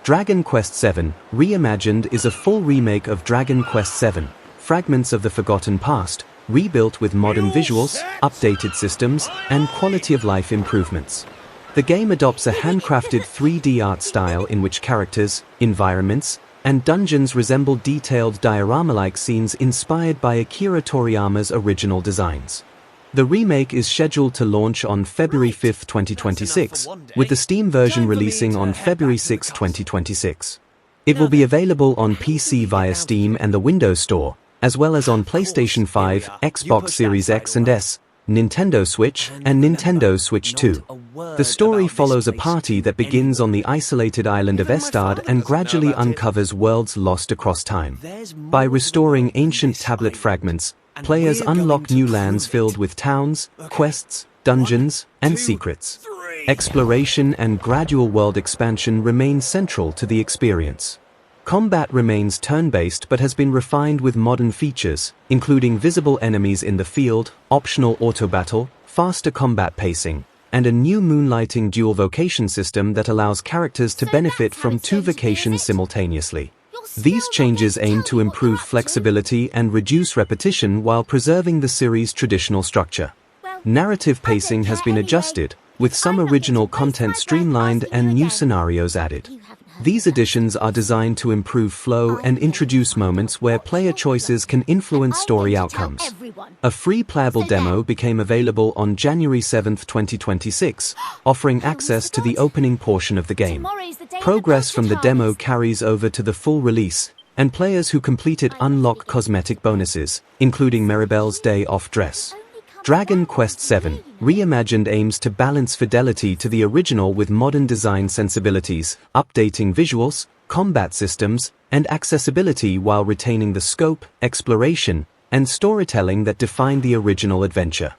Dragon Quest VII Reimagined is a full remake of Dragon Quest VII, Fragments of the Forgotten Past, rebuilt with modern visuals, updated systems, and quality-of-life improvements. The game adopts a handcrafted 3D art style in which characters, environments, and dungeons resemble detailed diorama-like scenes inspired by Akira Toriyama's original designs. The remake is scheduled to launch on February 5, 2026, with the Steam version releasing on February 6, 2026. It will be available on PC via Steam and the Windows Store, as well as on PlayStation 5, Xbox Series X and S, Nintendo Switch, and Nintendo Switch 2. The story follows a party that begins on the isolated island of Estard and gradually uncovers worlds lost across time. By restoring ancient tablet fragments, players unlock new lands filled with towns, quests, dungeons, and secrets. Exploration and gradual world expansion remain central to the experience. Combat remains turn-based but has been refined with modern features, including visible enemies in the field, optional auto-battle, faster combat pacing, and a new moonlighting dual vocation system that allows characters to benefit from two vocations simultaneously. These changes aim to improve flexibility and reduce repetition while preserving the series' traditional structure. Narrative pacing has been adjusted, with some original content streamlined and new scenarios added. These additions are designed to improve flow and introduce moments where player choices can influence story outcomes. A free playable demo became available on January 7, 2026, offering access to the opening portion of the game. Progress from the demo carries over to the full release, and players who complete it unlock cosmetic bonuses, including Mirabelle's Day Off dress. Dragon Quest VII Reimagined aims to balance fidelity to the original with modern design sensibilities, updating visuals, combat systems, and accessibility while retaining the scope, exploration, and storytelling that defined the original adventure.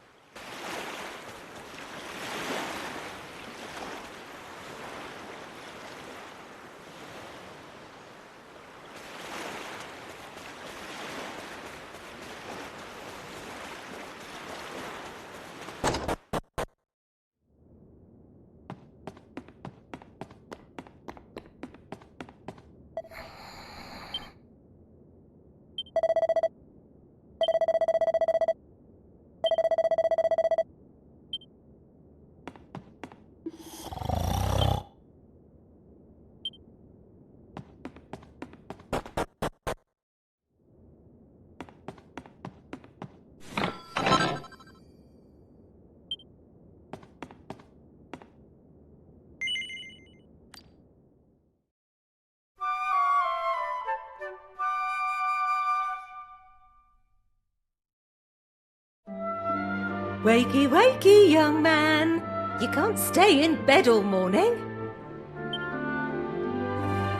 Wakey, wakey, young man. You can't stay in bed all morning.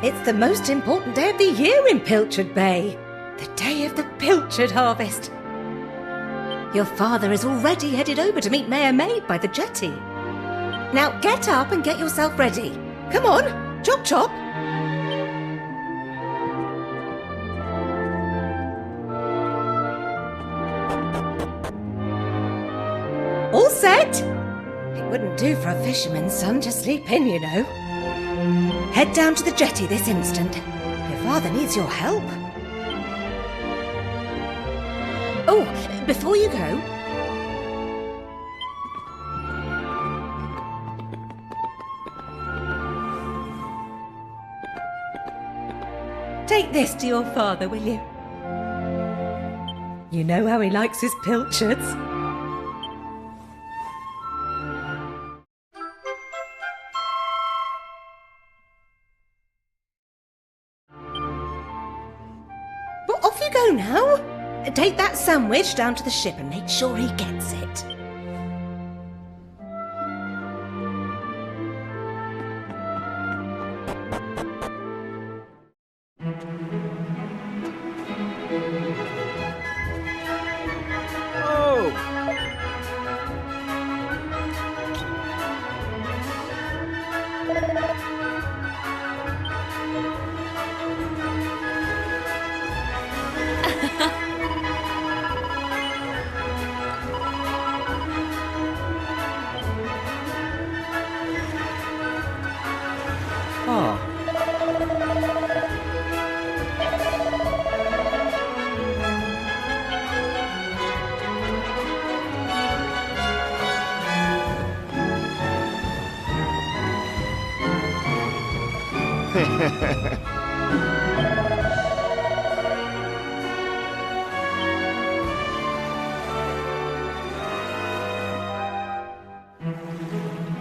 It's the most important day of the year in Pilchard Bay. The day of the pilchard harvest. Your father is already headed over to meet Mayor Maid by the jetty. Now get up and get yourself ready. Come on, chop chop. All set? It wouldn't do for a fisherman's son to sleep in, you know. Head down to the jetty this instant. Your father needs your help. Oh, before you go... Take this to your father, will you? You know how he likes his pilchards. Off you go now. Take that sandwich down to the ship and make sure he gets it.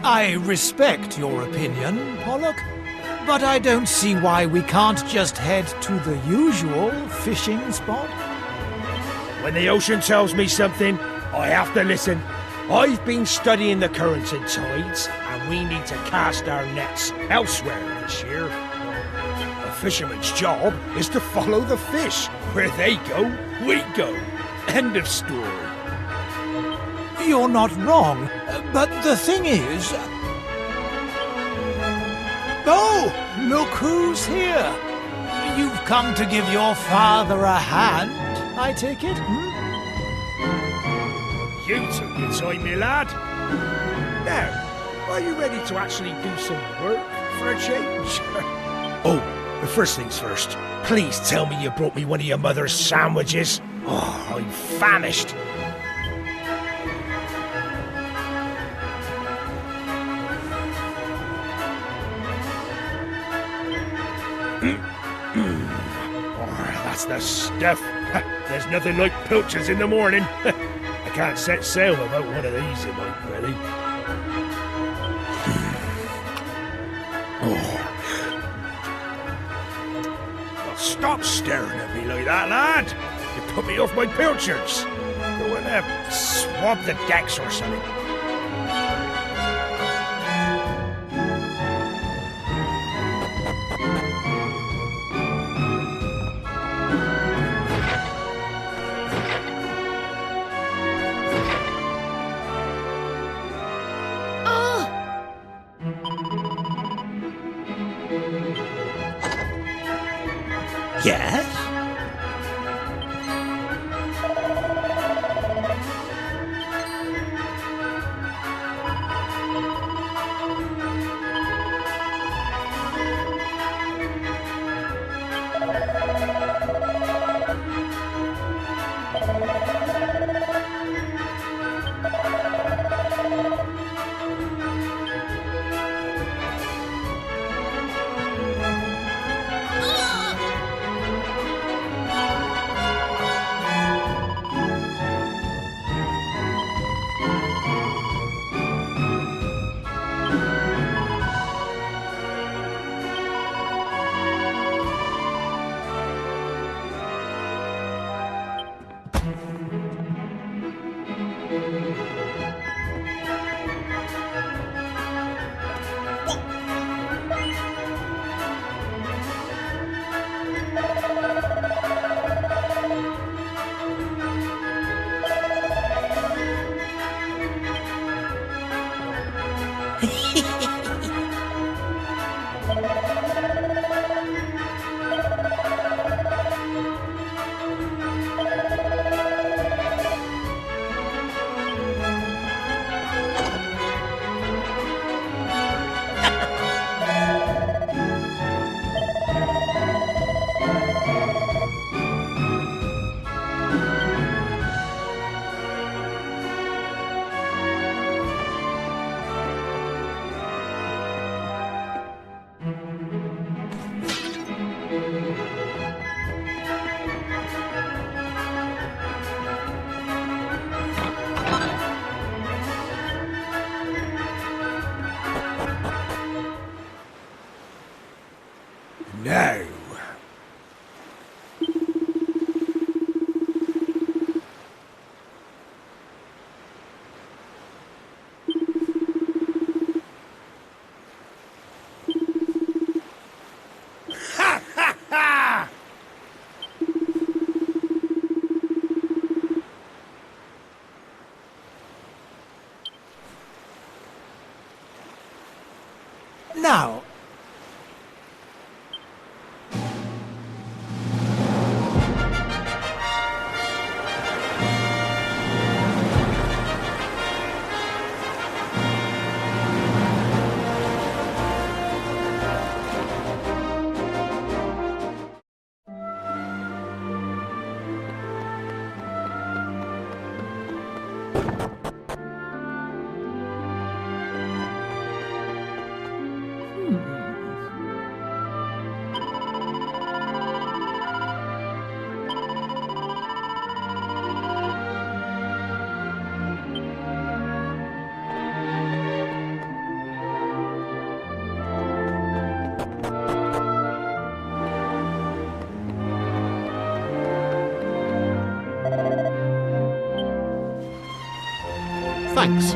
I respect your opinion, Pollock, but I don't see why we can't just head to the usual fishing spot. When the ocean tells me something, I have to listen. I've been studying the currents and tides, and we need to cast our nets elsewhere this year. A fisherman's job is to follow the fish. Where they go, we go. End of story. You're not wrong, but the thing is... Oh, look who's here. You've come to give your father a hand, I take it, You took your time, me lad. Now, are you ready to actually do some work for a change? Oh, the first things first. Please tell me you brought me one of your mother's sandwiches. Oh, I'm famished. That's the stuff. There's nothing like pilchards in the morning. I can't set sail without one of these in my belly. Oh, stop staring at me like that, lad. You put me off my pilchards. Go in there, swab the decks or something. Yes? No. Ha ha ha! Now, Thanks.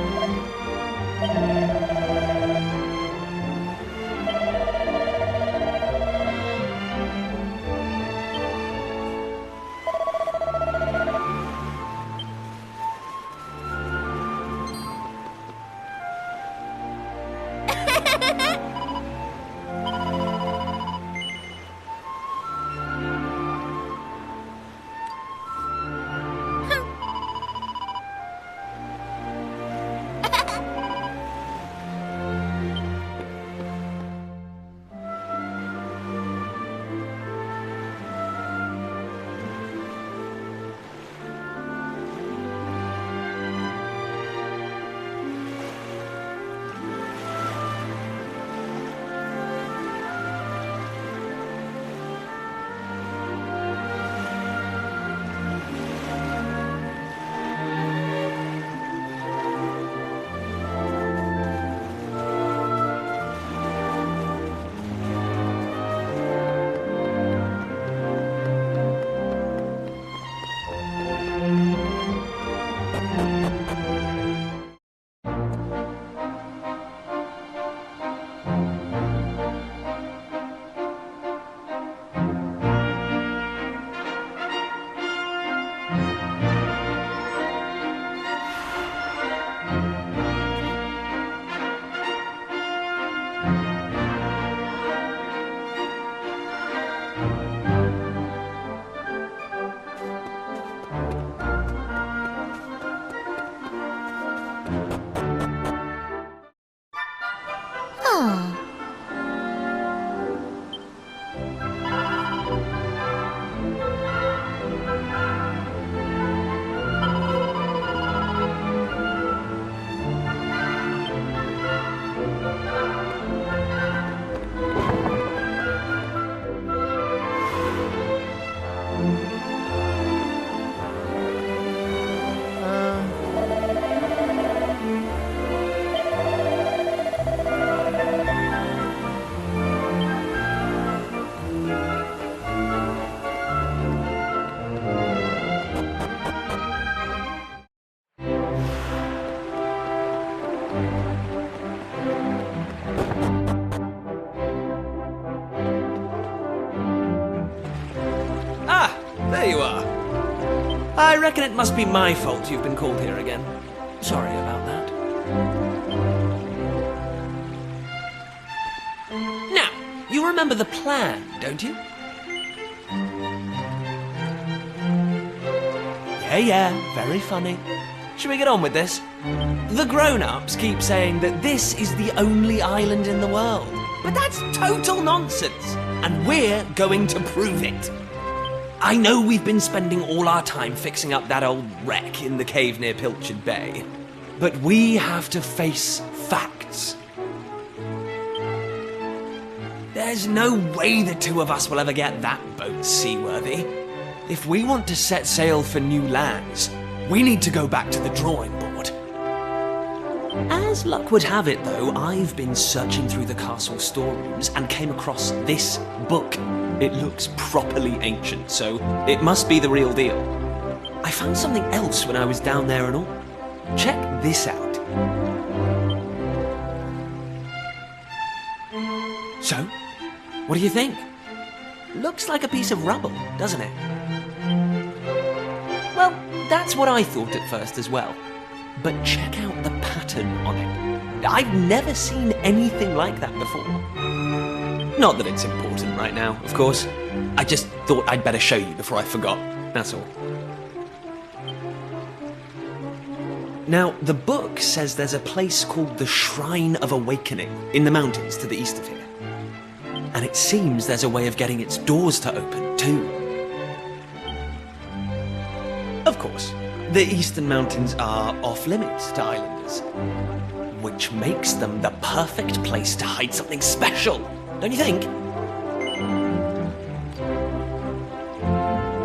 There you are. I reckon it must be my fault you've been called here again. Sorry about that. Now, you remember the plan, don't you? Yeah, very funny. Should we get on with this? The grown-ups keep saying that this is the only island in the world. But that's total nonsense, and we're going to prove it. I know we've been spending all our time fixing up that old wreck in the cave near Pilchard Bay, but we have to face facts. There's no way the two of us will ever get that boat seaworthy. If we want to set sail for new lands, we need to go back to the drawing board. As luck would have it, though, I've been searching through the castle storerooms and came across this book. It looks properly ancient, so it must be the real deal. I found something else when I was down there and all. Check this out. So, what do you think? Looks like a piece of rubble, doesn't it? Well, that's what I thought at first as well. But check out the pattern on it. I've never seen anything like that before. Not that it's important right now, of course. I just thought I'd better show you before I forgot, that's all. Now, the book says there's a place called the Shrine of Awakening in the mountains to the east of here. And it seems there's a way of getting its doors to open, too. Of course, the eastern mountains are off-limits to islanders, which makes them the perfect place to hide something special, don't you think?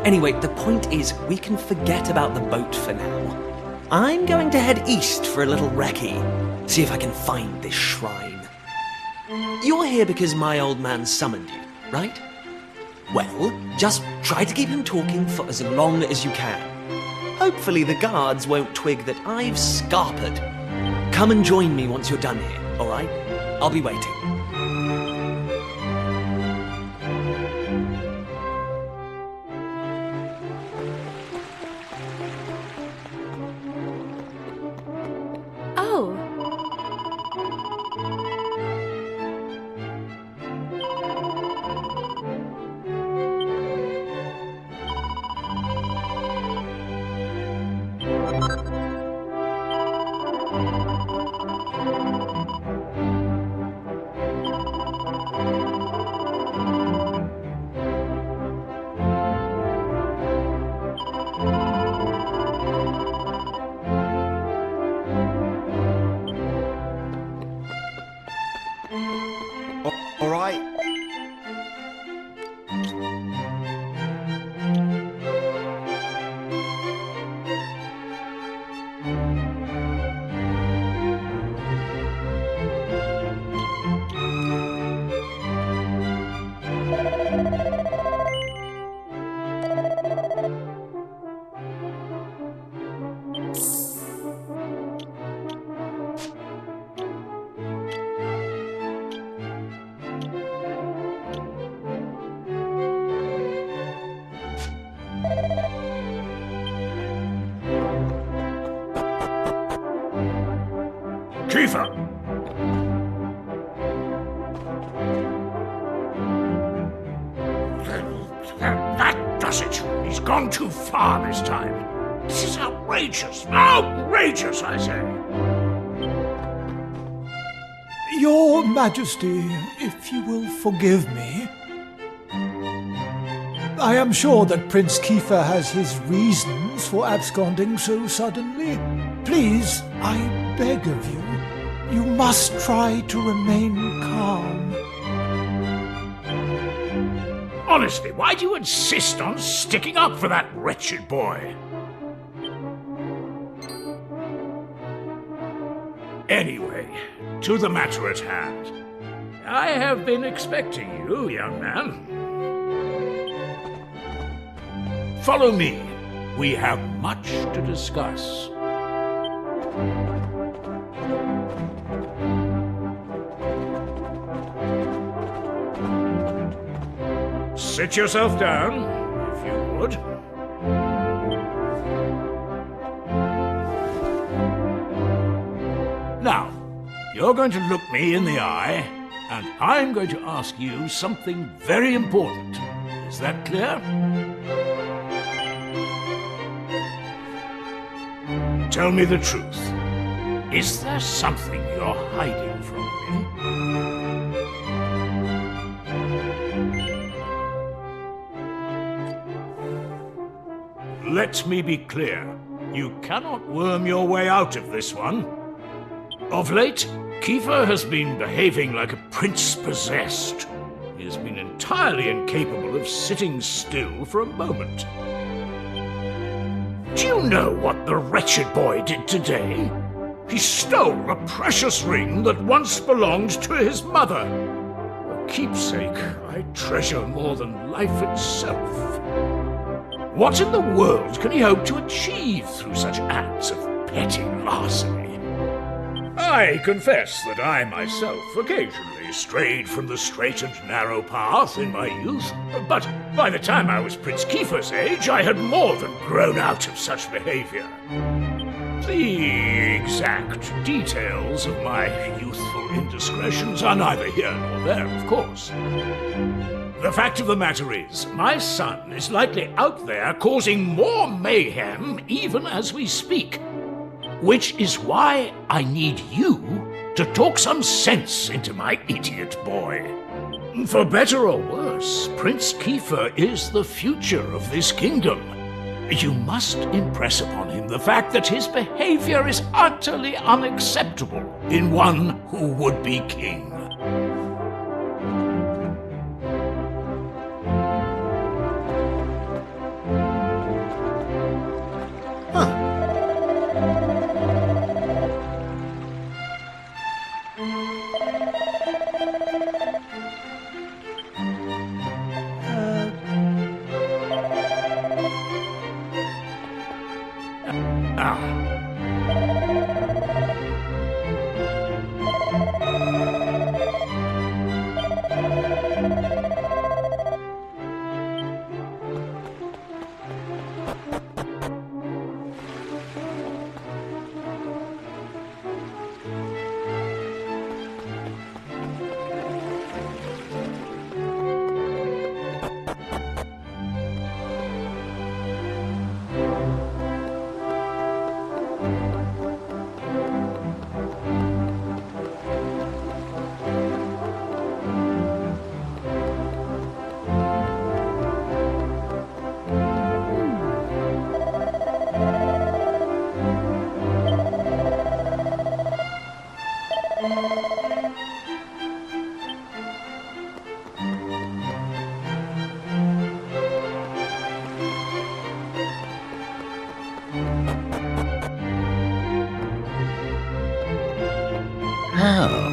Anyway, the point is, we can forget about the boat for now. I'm going to head east for a little recce, see if I can find this shrine. You're here because my old man summoned you, right? Well, just try to keep him talking for as long as you can. Hopefully the guards won't twig that I've scarpered. Come and join me once you're done here, alright? I'll be waiting. Oh. All right. Kiefer! That does it. He's gone too far this time. This is outrageous. Outrageous, I say. Your Majesty, if you will forgive me, I am sure that Prince Kiefer has his reasons for absconding so suddenly. Please, I beg of you, you must try to remain calm. Honestly, why do you insist on sticking up for that wretched boy? Anyway, to the matter at hand. I have been expecting you, young man. Follow me. We have much to discuss. Sit yourself down, if you would. Now, you're going to look me in the eye, and I'm going to ask you something very important. Is that clear? Tell me the truth. Is there something you're hiding from me? Let me be clear. You cannot worm your way out of this one. Of late, Kiefer has been behaving like a prince possessed. He has been entirely incapable of sitting still for a moment. Do you know what the wretched boy did today? He stole a precious ring that once belonged to his mother. A keepsake I treasure more than life itself. What in the world can he hope to achieve through such acts of petty larceny? I confess that I myself occasionally strayed from the straight and narrow path in my youth, but by the time I was Prince Kiefer's age, I had more than grown out of such behavior. The exact details of my youthful indiscretions are neither here nor there, of course. The fact of the matter is, my son is likely out there causing more mayhem even as we speak. Which is why I need you to talk some sense into my idiot boy. For better or worse, Prince Kiefer is the future of this kingdom. You must impress upon him the fact that his behavior is utterly unacceptable in one who would be king. Oh.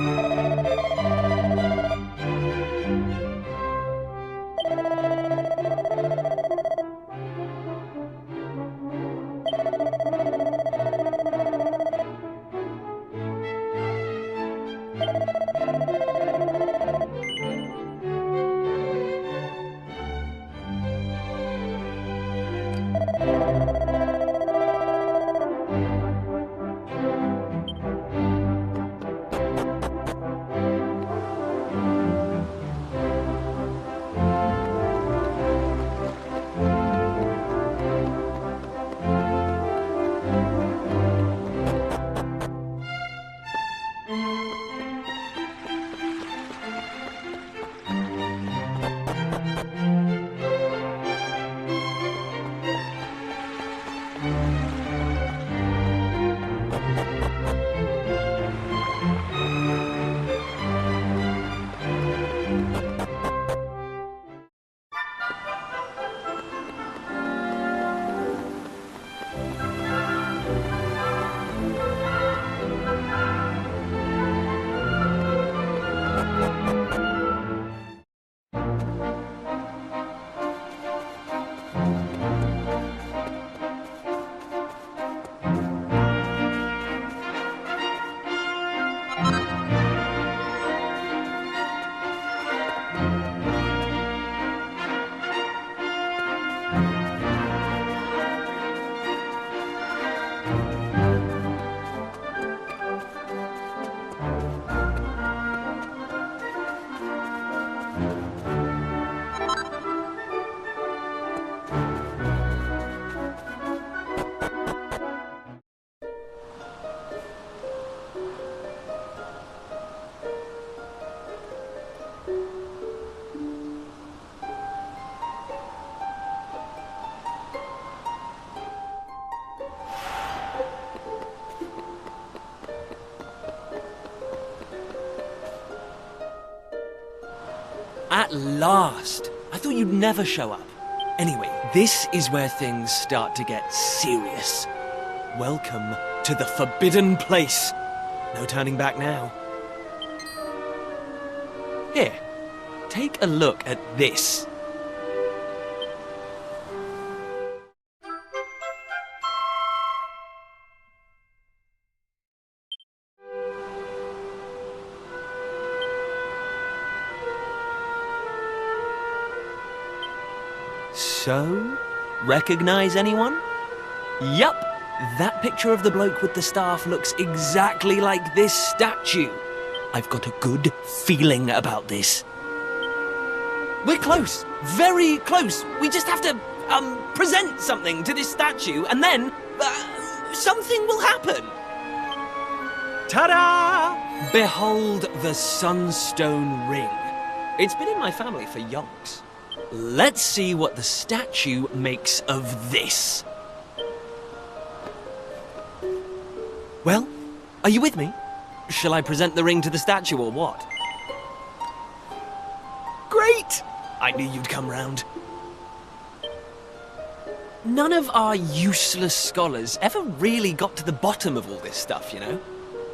At last! I thought you'd never show up. Anyway, this is where things start to get serious. Welcome to the forbidden place. No turning back now. Here, take a look at this. So, recognize anyone? Yup, that picture of the bloke with the staff looks exactly like this statue. I've got a good feeling about this. We're close, very close. We just have to, present something to this statue and then, something will happen. Ta-da! Behold the Sunstone Ring. It's been in my family for yonks. Let's see what the statue makes of this. Well, are you with me? Shall I present the ring to the statue or what? Great! I knew you'd come round. None of our useless scholars ever really got to the bottom of all this stuff, you know?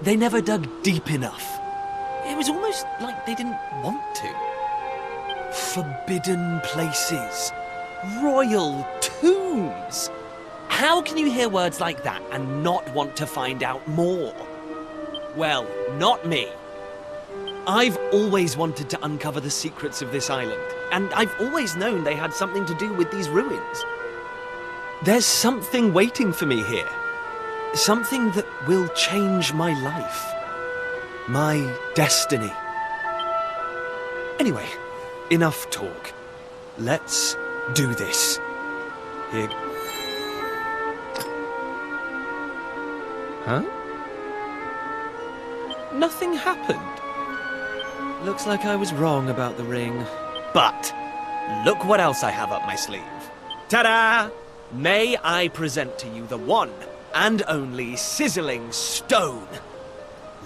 They never dug deep enough. It was almost like they didn't want to. Forbidden places. Royal tombs. How can you hear words like that and not want to find out more? Well, not me. I've always wanted to uncover the secrets of this island, and I've always known they had something to do with these ruins. There's something waiting for me here. Something that will change my life. My destiny. Anyway, enough talk. Let's do this. Here. Huh? Nothing happened. Looks like I was wrong about the ring. But look what else I have up my sleeve. Ta-da! May I present to you the one and only sizzling stone.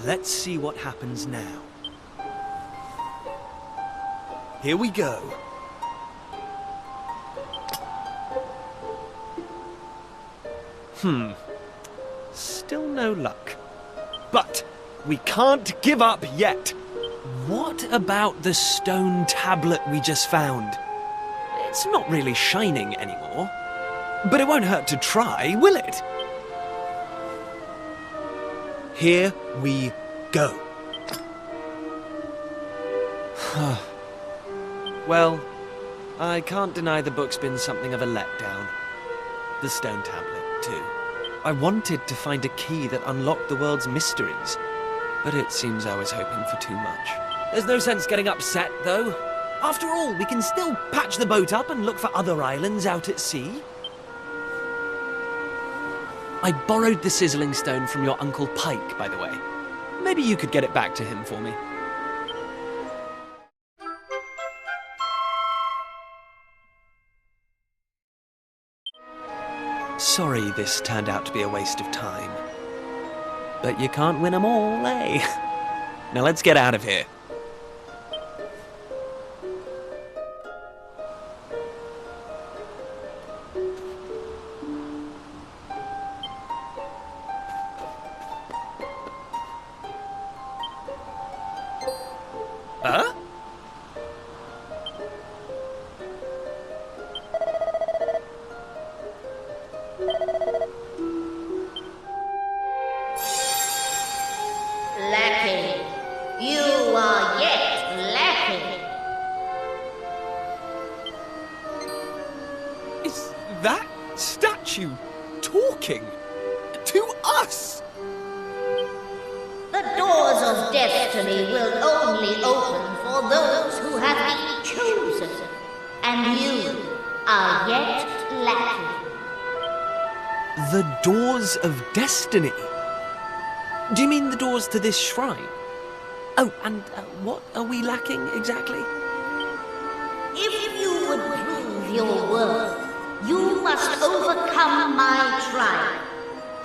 Let's see what happens now. Here we go. Still no luck. But We can't give up yet. What about the stone tablet we just found? It's not really shining anymore. But it won't hurt to try, will it? Here we go. Well, I can't deny the book's been something of a letdown. The stone tablet, too. I wanted to find a key that unlocked the world's mysteries, but it seems I was hoping for too much. There's no sense getting upset, though. After all, we can still patch the boat up and look for other islands out at sea. I borrowed the sizzling stone from your Uncle Pike, by the way. Maybe you could get it back to him for me. Sorry this turned out to be a waste of time. But you can't win 'em all, eh? Now let's get out of here. Huh? Lacking. You are yet lacking. Is that statue talking to us? The doors of destiny will only open for those who have been chosen, and you are yet lacking. The doors of destiny? Do you mean the doors to this shrine? Oh, and what are we lacking exactly? If you would prove your worth, you must overcome my trial.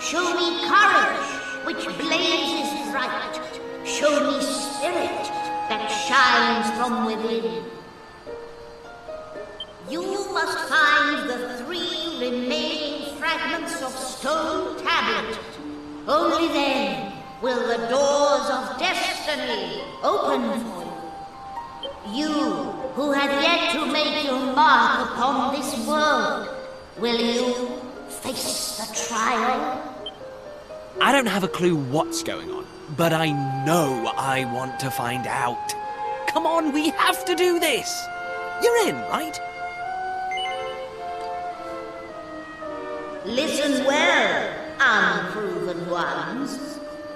Show me courage, which blazes bright. Show me spirit that shines from within. You must find the 3 remaining fragments of stone tablet. Only then will the doors of destiny open for you. You who have yet to make your mark upon this world, will you face the trial? I don't have a clue what's going on, but I know I want to find out. Come on, we have to do this! You're in, right? Listen well, unproven ones.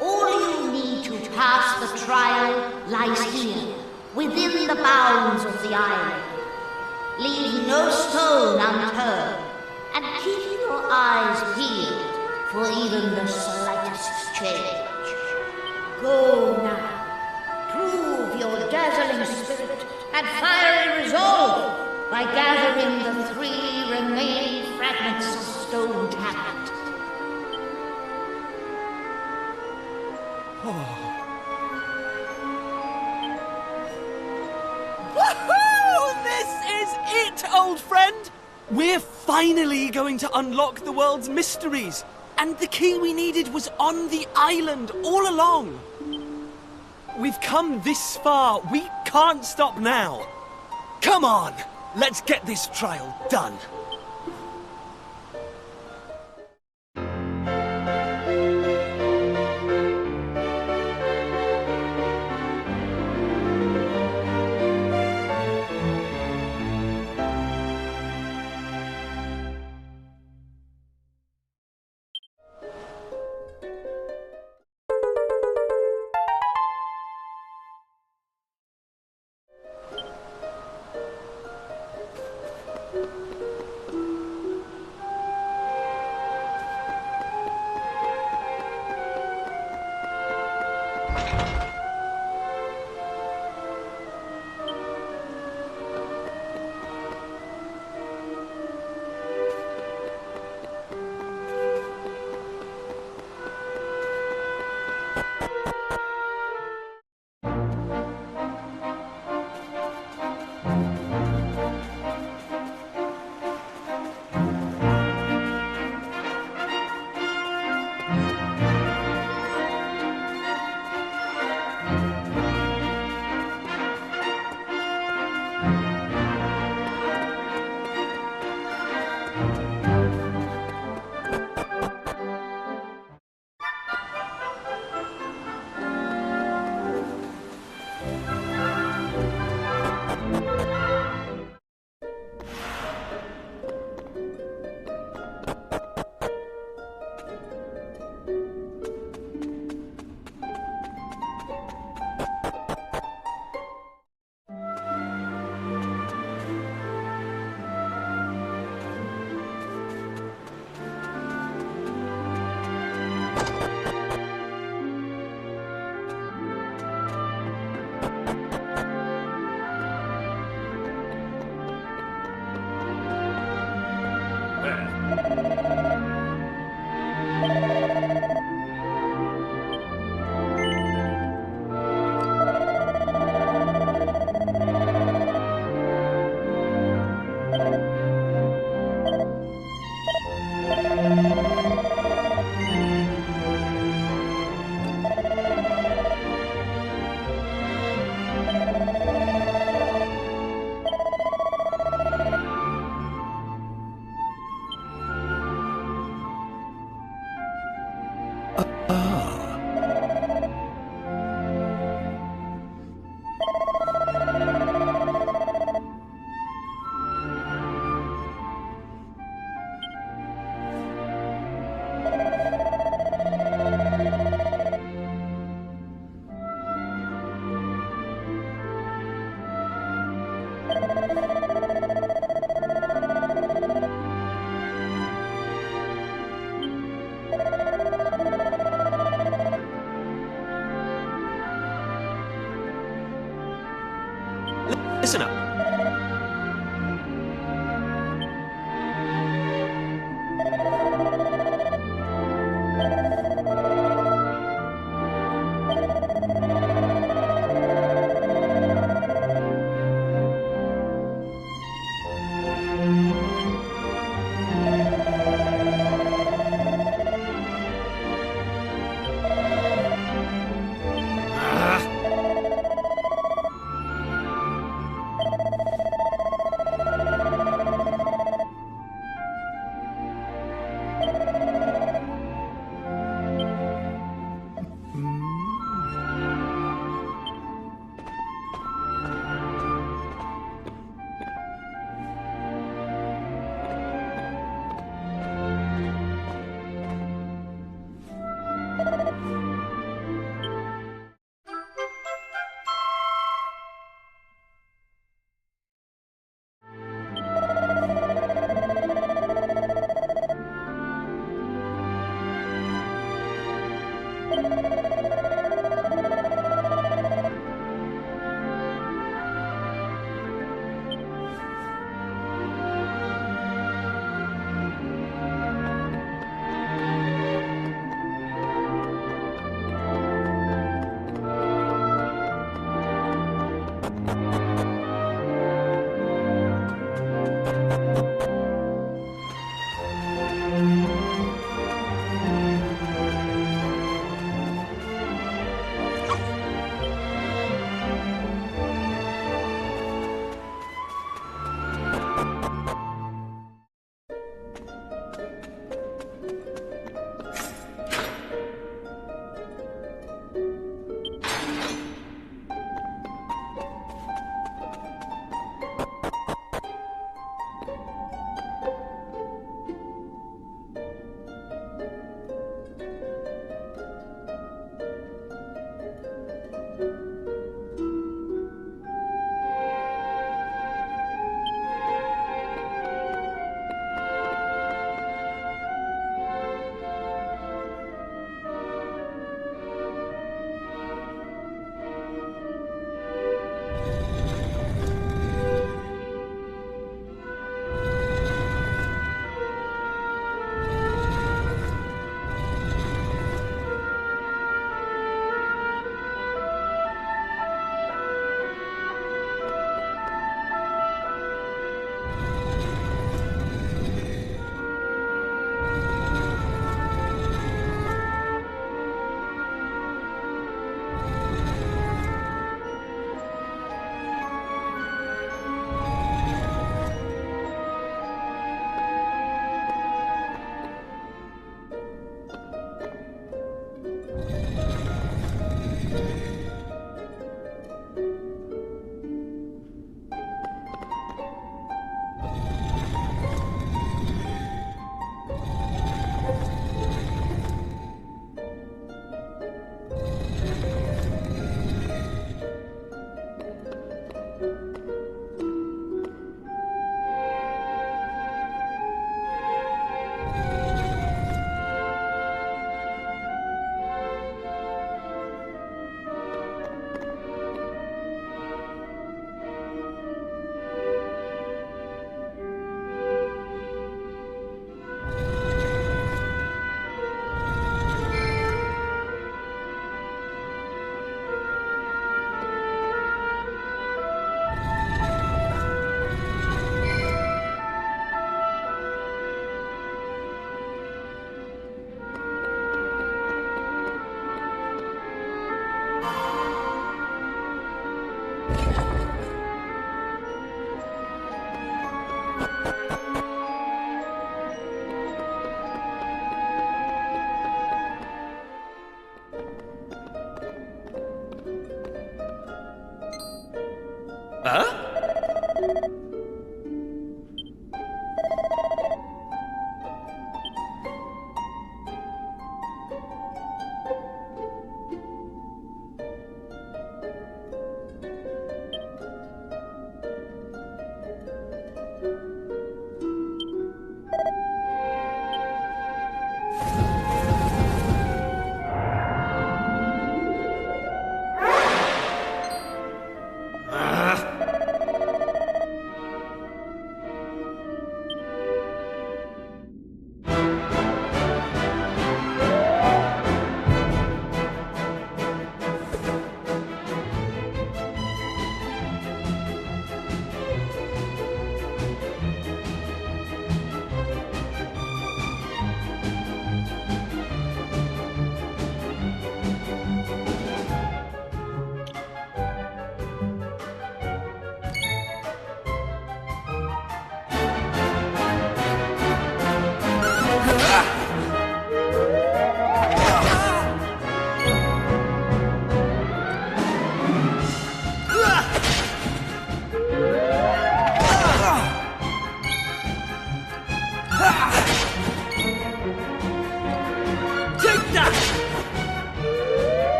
All you need to pass the trial lies here, within the bounds of the island. Leave no stone unturned, and keep your eyes peeled for even the slightest change. Go now. Prove your dazzling spirit and fiery resolve by gathering the 3 remaining fragments of stone tablet. Woohoo! This is it, old friend! We're finally going to unlock the world's mysteries, and the key we needed was on the island all along. We've come this far, we can't stop now. Come on, let's get this trial done. Listen up.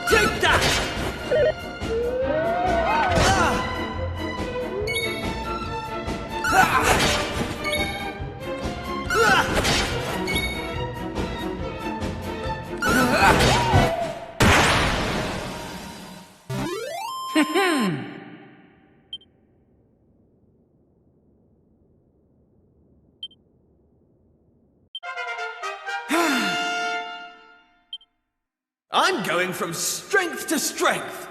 Take that! I'm going from strength to strength.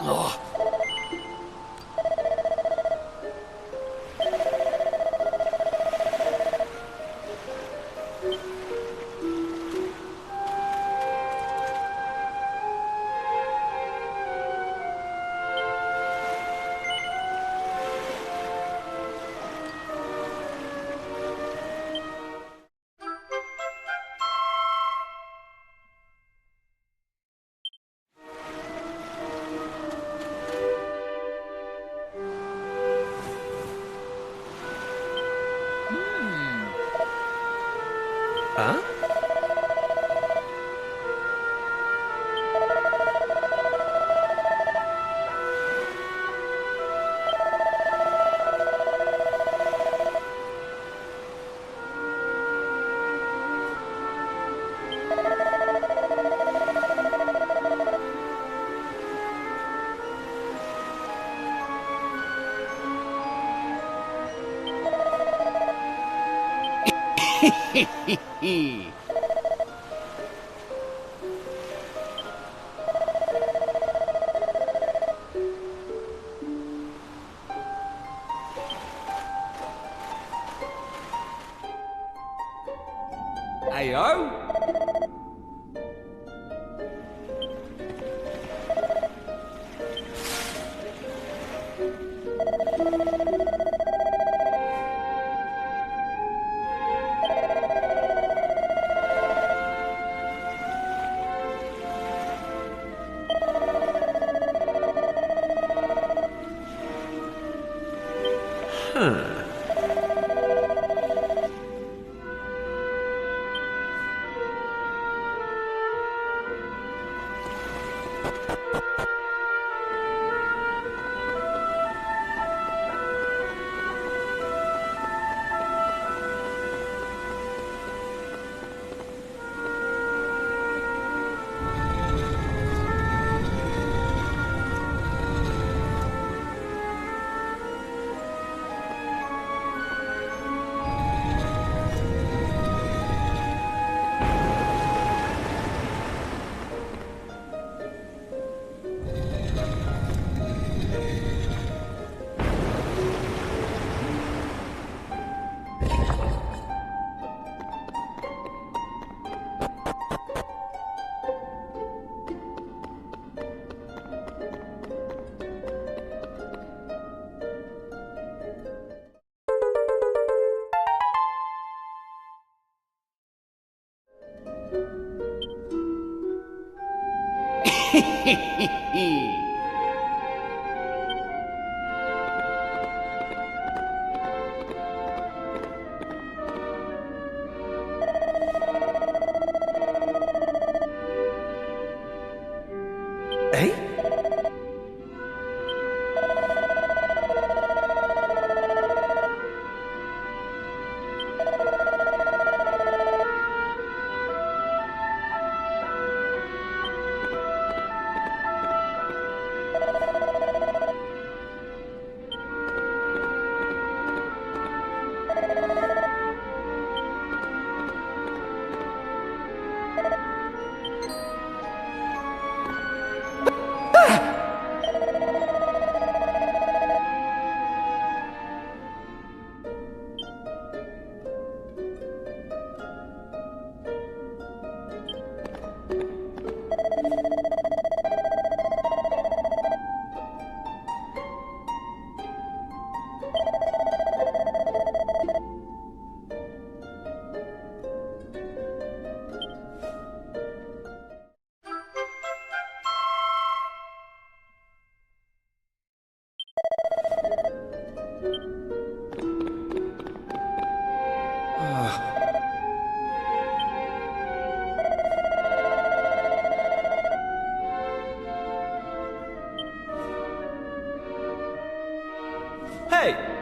Oh. Huh? Ayo? Eh? Hey!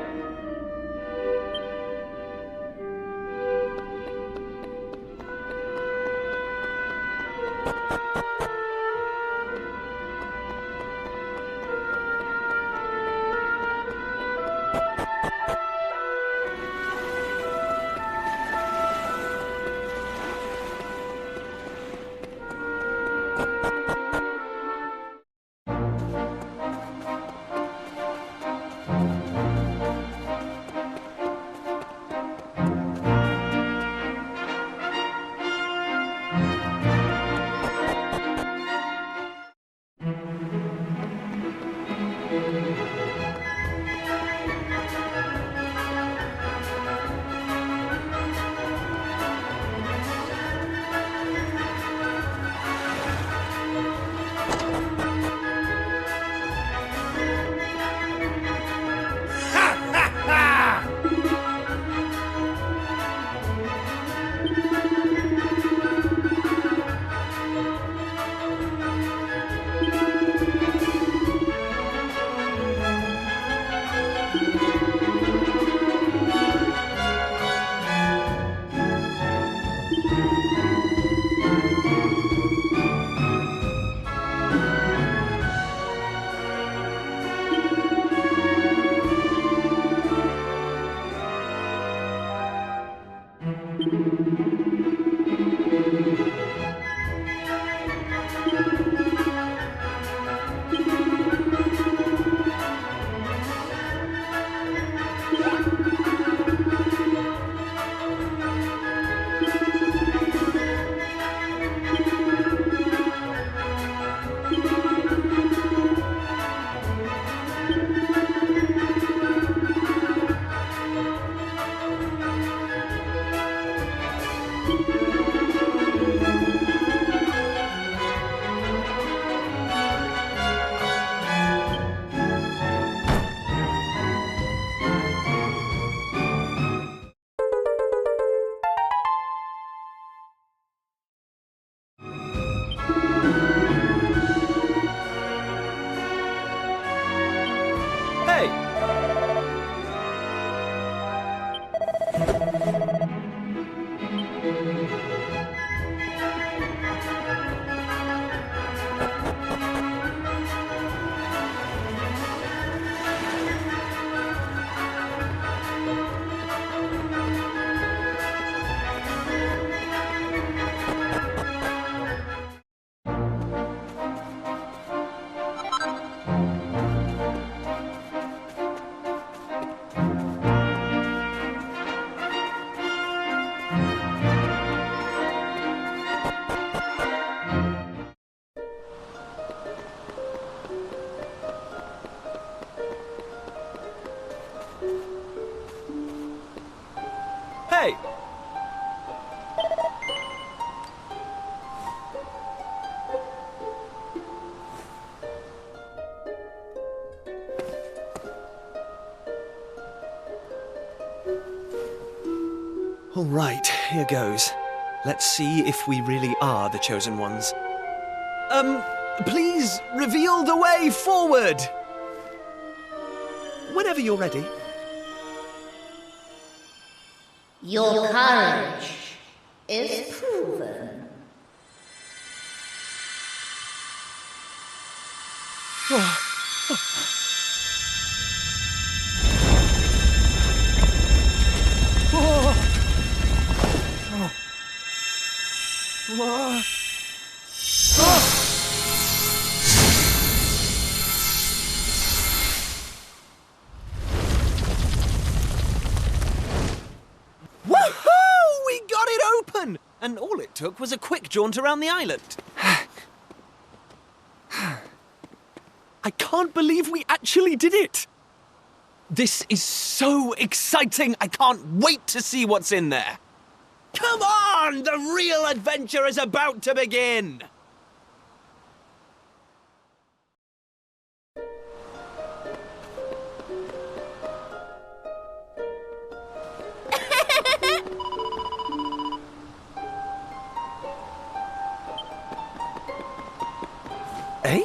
All right, here goes. Let's see if we really are the chosen ones. Please reveal the way forward! Whenever you're ready. Your courage is proven. Woohoo! We got it open! And all it took was a quick jaunt around the island. I can't believe we actually did it! This is so exciting! I can't wait to see what's in there! Come on! The real adventure is about to begin! Eh?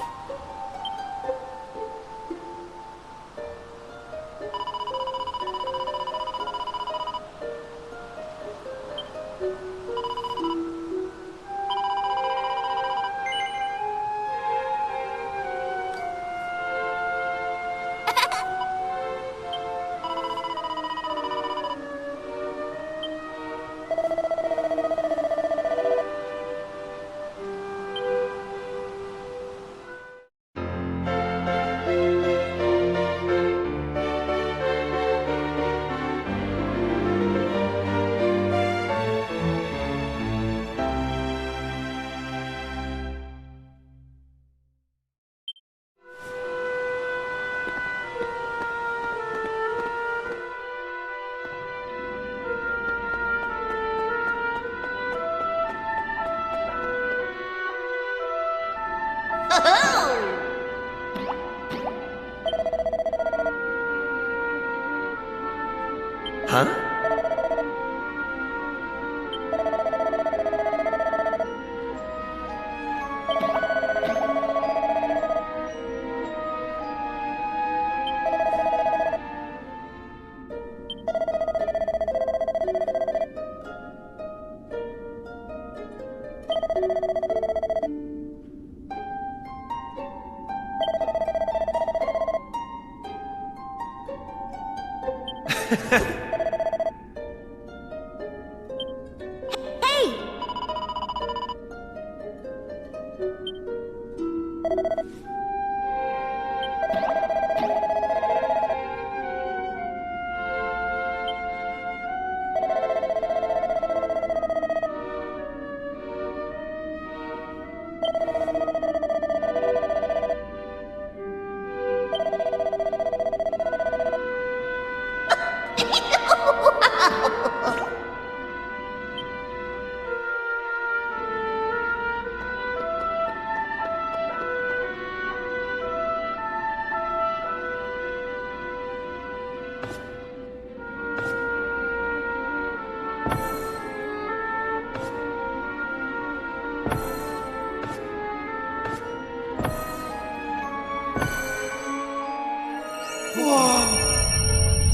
Huh?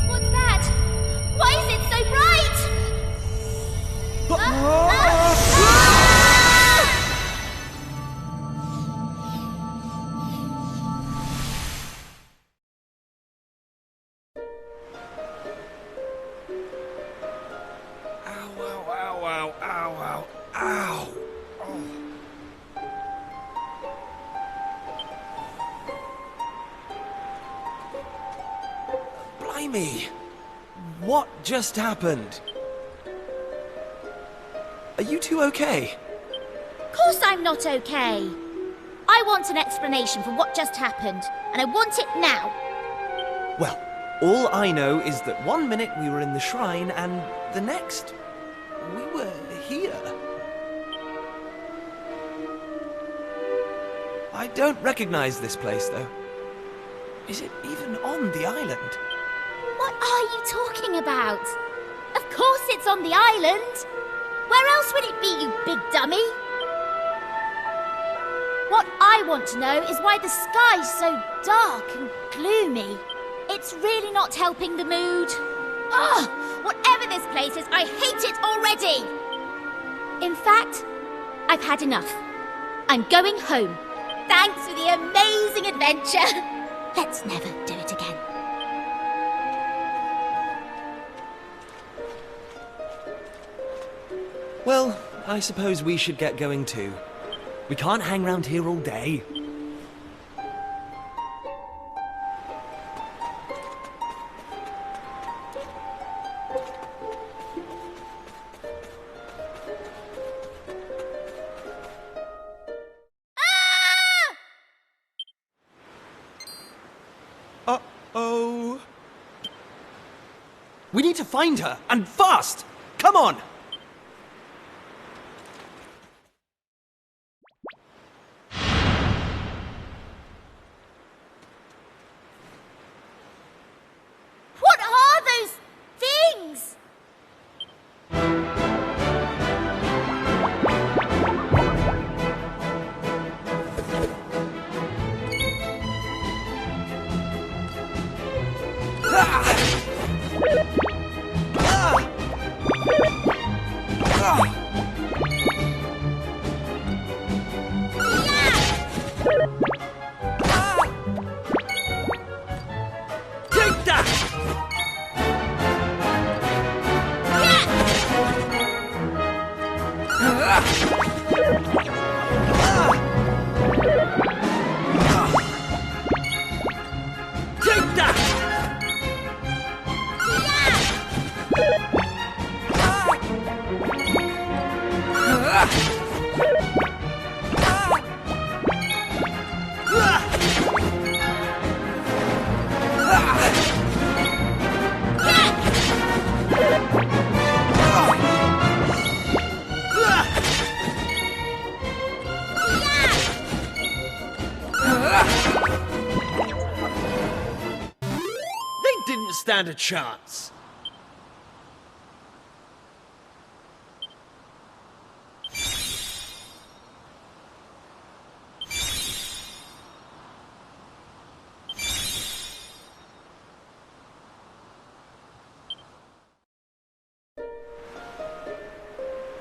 What's that? Why is it so bright? Ow, ow, ow, ow, ow, ow, ow. Oh. Blimey! What just happened? Are you two okay? Of course I'm not okay. I want an explanation for what just happened, and I want it now. Well, all I know is that 1 minute we were in the shrine, and the next, we were here. I don't recognize this place, though. Is it even on the island? What are you talking about? Of course it's on the island. Where else would it be, you big dummy? What I want to know is why the sky's so dark and gloomy. It's really not helping the mood. Ugh! Whatever this place is, I hate it already! In fact, I've had enough. I'm going home. Thanks for the amazing adventure. Let's never do it again. Well, I suppose we should get going too. We can't hang around here all day. Uh-oh. We need to find her, and fast! Come on! What are those things? Take that! Take that! They didn't stand a chance.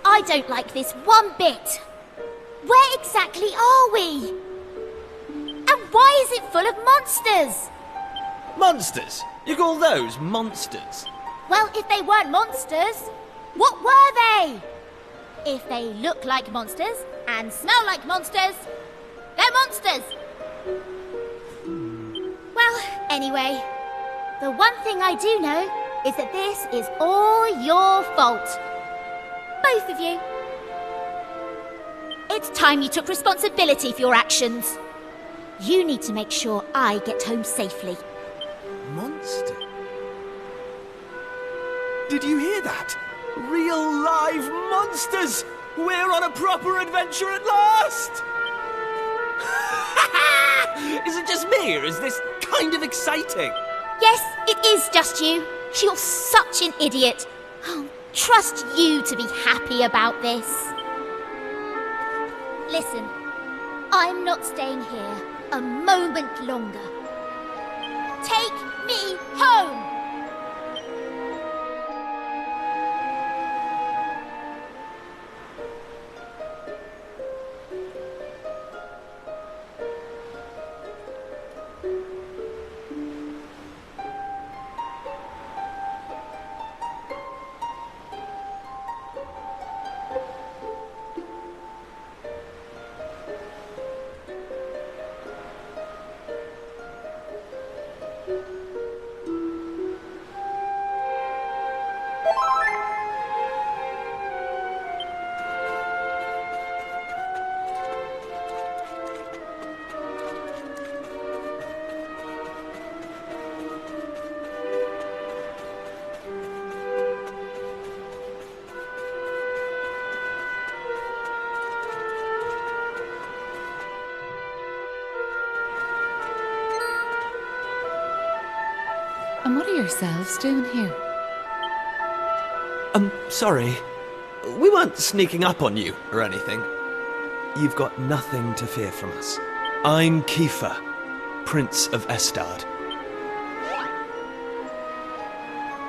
I don't like this one bit. Where exactly are we? And why is it full of monsters? Monsters? You call those monsters? Well, if they weren't monsters, what were they? If they look like monsters and smell like monsters, they're monsters. Well, anyway, the one thing I do know is that this is all your fault. Both of you. It's time you took responsibility for your actions. You need to make sure I get home safely. Monster? Did you hear that? Real live monsters! We're on a proper adventure at last! Is it just me, or is this kind of exciting? Yes, it is just you. You're such an idiot. I'll trust you to be happy about this. Listen, I'm not staying here a moment longer. Take me home! And what are yourselves doing here? Sorry. We weren't sneaking up on you or anything. You've got nothing to fear from us. I'm Kiefer, Prince of Estard.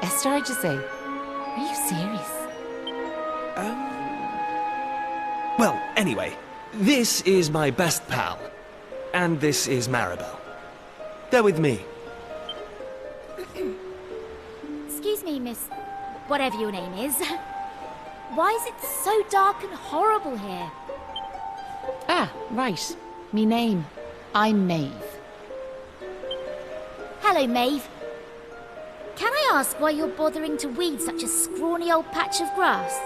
Estard, you say? Are you serious? Well, anyway, this is my best pal. And this is Maribel. They're with me. Excuse me, miss... whatever your name is. Why is it so dark and horrible here? Ah, right. Me name. I'm Maeve. Hello, Maeve. Can I ask why you're bothering to weed such a scrawny old patch of grass?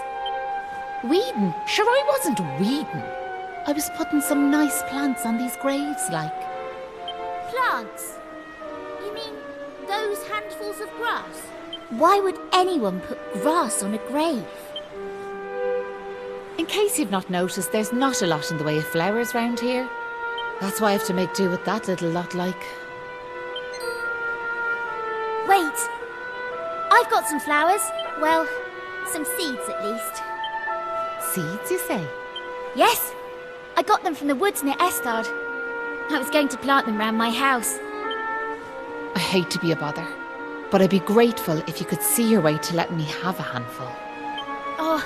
Weeding? Sure, I wasn't weeding. I was putting some nice plants on these graves, like. Plants? You mean those handfuls of grass? Why would anyone put grass on a grave? In case you've not noticed, there's not a lot in the way of flowers round here. That's why I have to make do with that little lot, like. Wait! I've got some flowers. Well, some seeds at least. Seeds, you say? Yes! I got them from the woods near Estard. I was going to plant them round my house. I hate to be a bother, but I'd be grateful if you could see your way to letting me have a handful. Oh,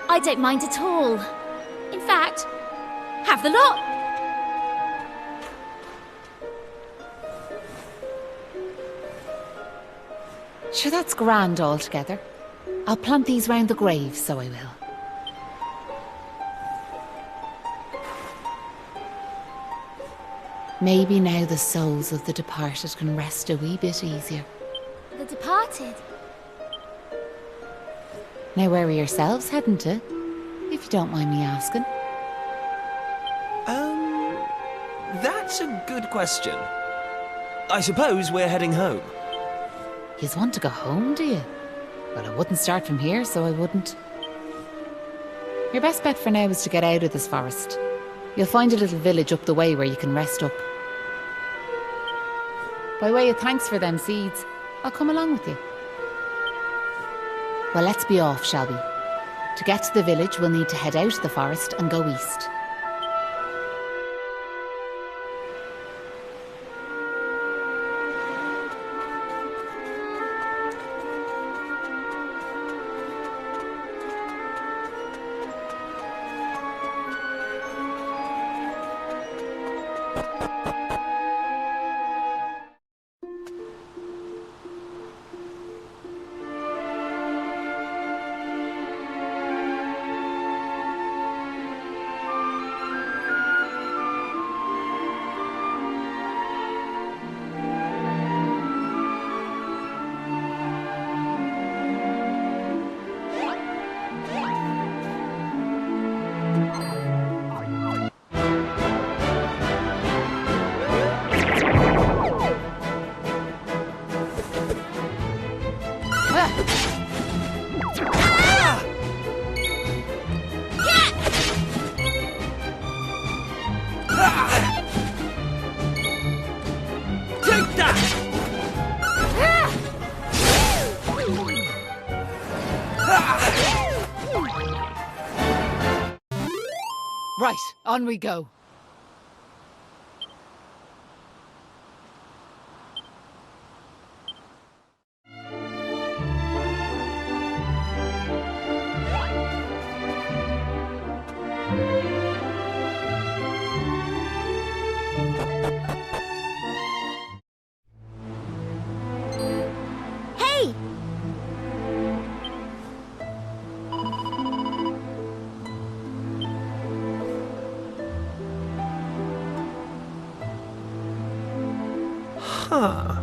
I don't mind at all. In fact, have the lot! Sure, that's grand altogether. I'll plant these round the grave, so I will. Maybe now the souls of the departed can rest a wee bit easier. The departed? Now where are yourselves heading to? If you don't mind me asking. That's a good question. I suppose we're heading home. Yous want to go home, do you? Well, I wouldn't start from here, so I wouldn't. Your best bet for now is to get out of this forest. You'll find a little village up the way where you can rest up. By way of thanks for them seeds, I'll come along with you. Well, let's be off, shall we? To get to the village, we'll need to head out of the forest and go east. Right, on we go. Hey! Huh.